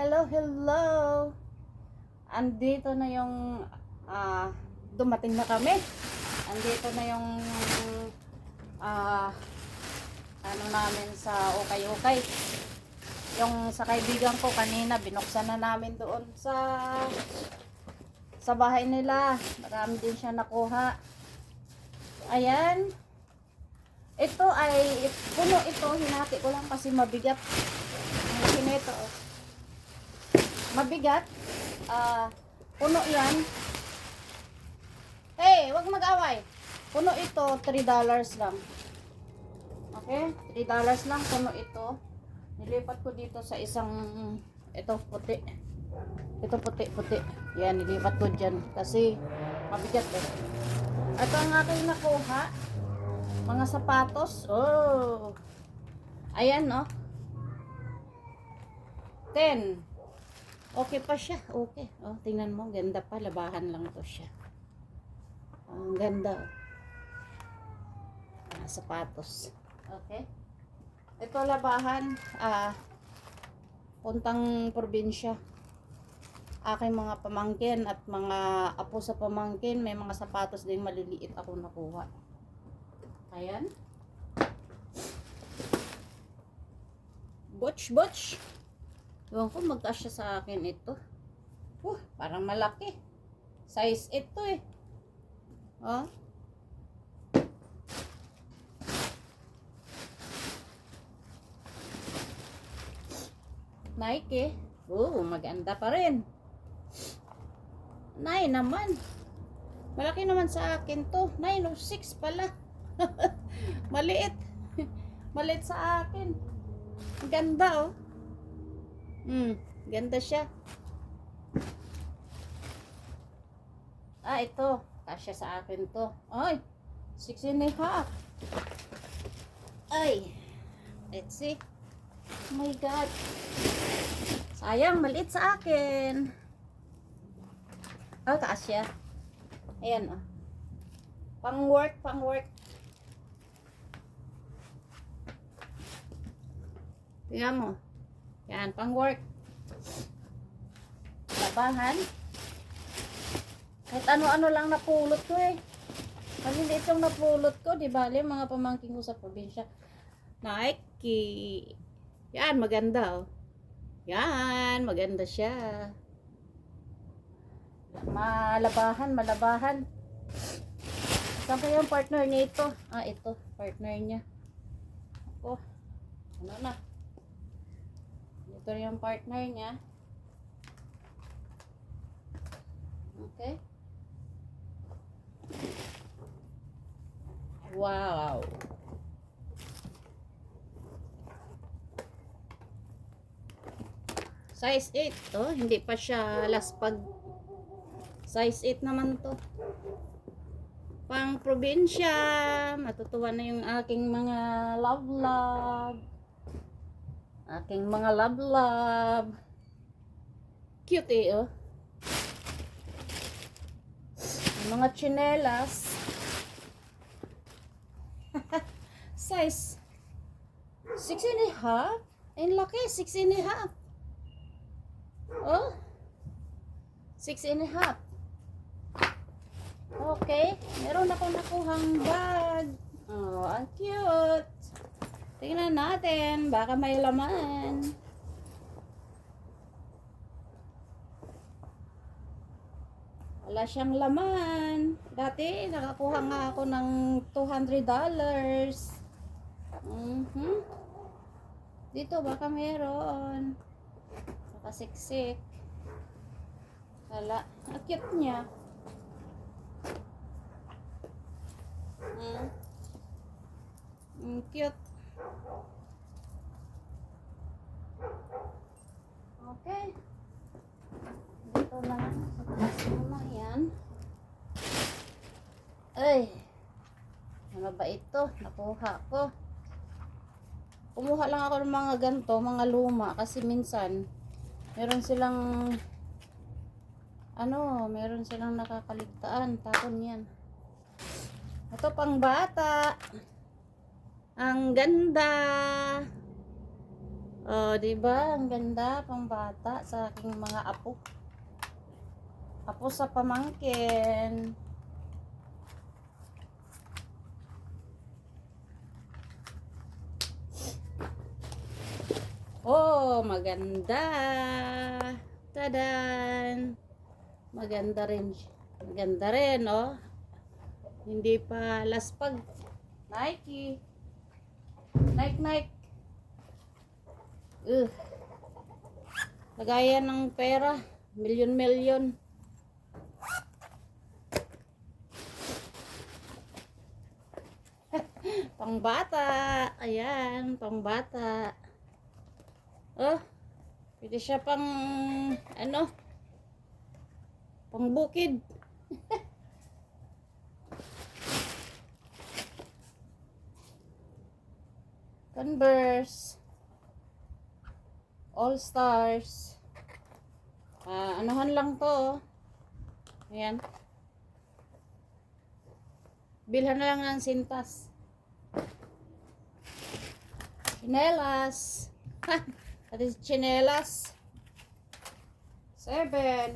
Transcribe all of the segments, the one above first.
Hello, hello. Andito na yung dumating na kami. Andito na yung ano namin sa ukay-ukay. Yung sa kaibigan ko kanina binuksan na namin doon sa bahay nila. Marami din siya nakuha. Ayan. Ito ay puno ito, hinati ko lang kasi mabigat. Ang ito. Mabigat. Puno yan. Hey, wag mag-away. Puno ito, $3 lang. Okay? $3 lang puno ito. Nilipat ko dito sa isang, ito puti. Ito puti. Yan, nilipat ko dyan. Kasi mabigat eh. Ito ang aking nakuha. Mga sapatos. Oh. Ayan, no? 10. Okay pa siya. Okay. Oh, tingnan mo. Ganda pa. Labahan lang to siya. Ang ganda. Sapatos. Okay. Ito labahan. Puntang probinsya. Aking mga pamangkin at mga apo sa pamangkin. May mga sapatos din maliliit ako nakuha. Ayan. Butch. Ewan ko, magkasya sa akin ito. Parang malaki. Size 8 to eh. Oh. Nike. Maganda pa rin. 9 naman. Malaki naman sa akin to. 906 pala. Maliit. Maliit sa akin. Ang ganda oh. Ganda siya. Ito. Kasya sa akin to. Ay, 6.5. Ay. Let's see. Oh my God. Sayang, maliit sa akin. Kasya. Ayan oh. Pang work. Tingnan mo. Yan, pang work. Labahan. Kahit ano-ano lang napulot ko eh. Kasi hindi itong napulot ko, di ba? Mga pamangkin ko sa probinsya. Nike. Yan, maganda oh. Yan, maganda siya. Malabahan. Saan kaya yung partner niya ito? Ito, partner niya. Ano na? Ito yung partner niya. Okay. Wow. Size 8 to. Hindi pa siya laspag. Size 8 naman to. Pang probinsya. Matutuwa na yung aking mga love. Aking mga love. Cute eh oh. Yung mga tsinelas. Size 6.5. Ang laki, 6.5. Oh. 6.5. Okay. Meron ako nakuhang bag. Oh, ang cute. Tingnan natin. Baka may laman. Wala siyang laman. Dati, nakakuha nga ako ng $200. Dito, baka meron. Nakasiksik. Wala. Ang cute niya. Cute. Okay. Dito na lang. Sa taas muna yan. Ay. Ano ba ito? Nakuha ko. Kumuha lang ako ng mga ganito, mga luma. Kasi minsan, meron silang nakakaligtaan. Tapon yan. Ito pang bata. Ang ganda. Oh, di ba? Ang ganda pang bata sa aking mga apo. Apo sa pamangkin. Oh, maganda. Tadan. Maganda rin. Maganda rin, oh. Hindi pa laspag. Nike. Nike. Lagayan ng pera. Milyon-milyon. Pangbata. Ayan, pangbata. Oh, pwede siya pang, ano, pang bukid. Converse. All Stars. Anuhan lang to. Ayan. Bilhan na lang ng sintas. Chinelas. That is chinelas. 7.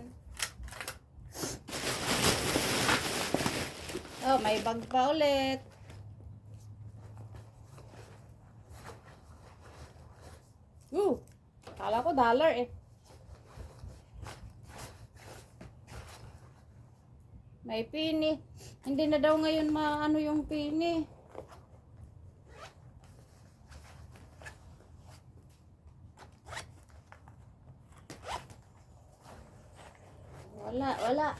Oh, may bag pa ulit. Kala ko dollar eh. May pini. Hindi na daw ngayon maano yung pini. Wala.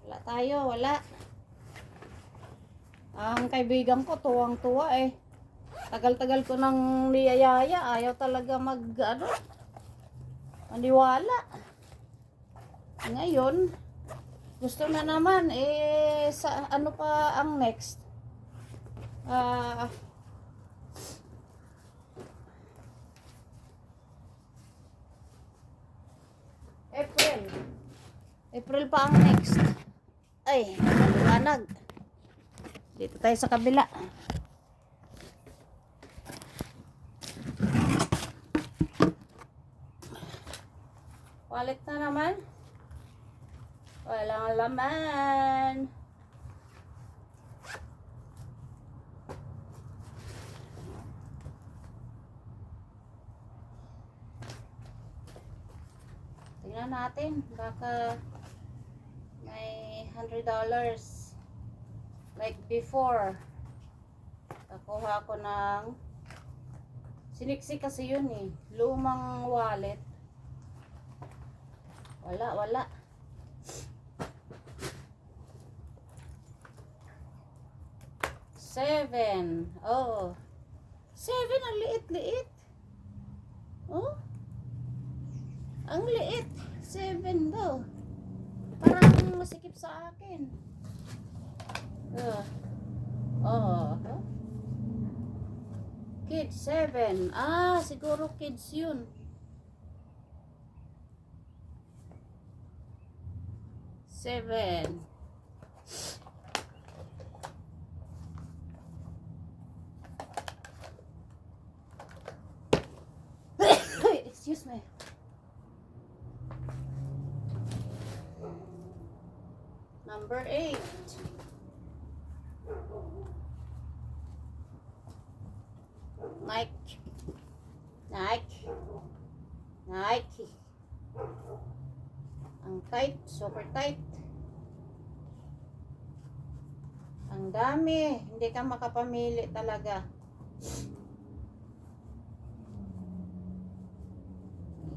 Wala tayo, wala. Ang kaibigan ko, tuwang-tuwa eh. Tagal-tagal ko nang niyayaya. Ayaw talaga maniwala. Ngayon, gusto na naman. Sa ano pa ang next? April pa ang next. Ay, maliwanag. Dito tayo sa kabila. Wallet na naman. Walang laman. Tingnan natin. Baka may $100. Like before. Nakuha ko ng siniksi kasi yun eh. Lumang wallet. Wala. Seven. Oh. 7, ang liit-liit. Oh. Ang liit. 7 daw. Parang masikip sa akin. Kids 7. Siguro kids yun. 7. Excuse me. Number 8. Nike. Ang tight, super tight. Ang dami, hindi ka makapamili talaga.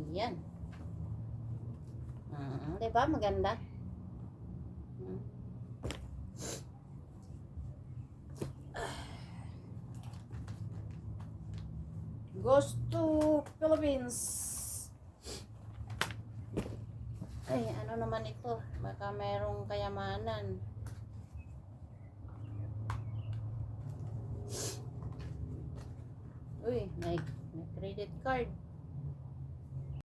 Ayan. Diba maganda? Goes to Philippines. Ay, ano naman ito? Baka merong kayamanan. Uy, may credit card.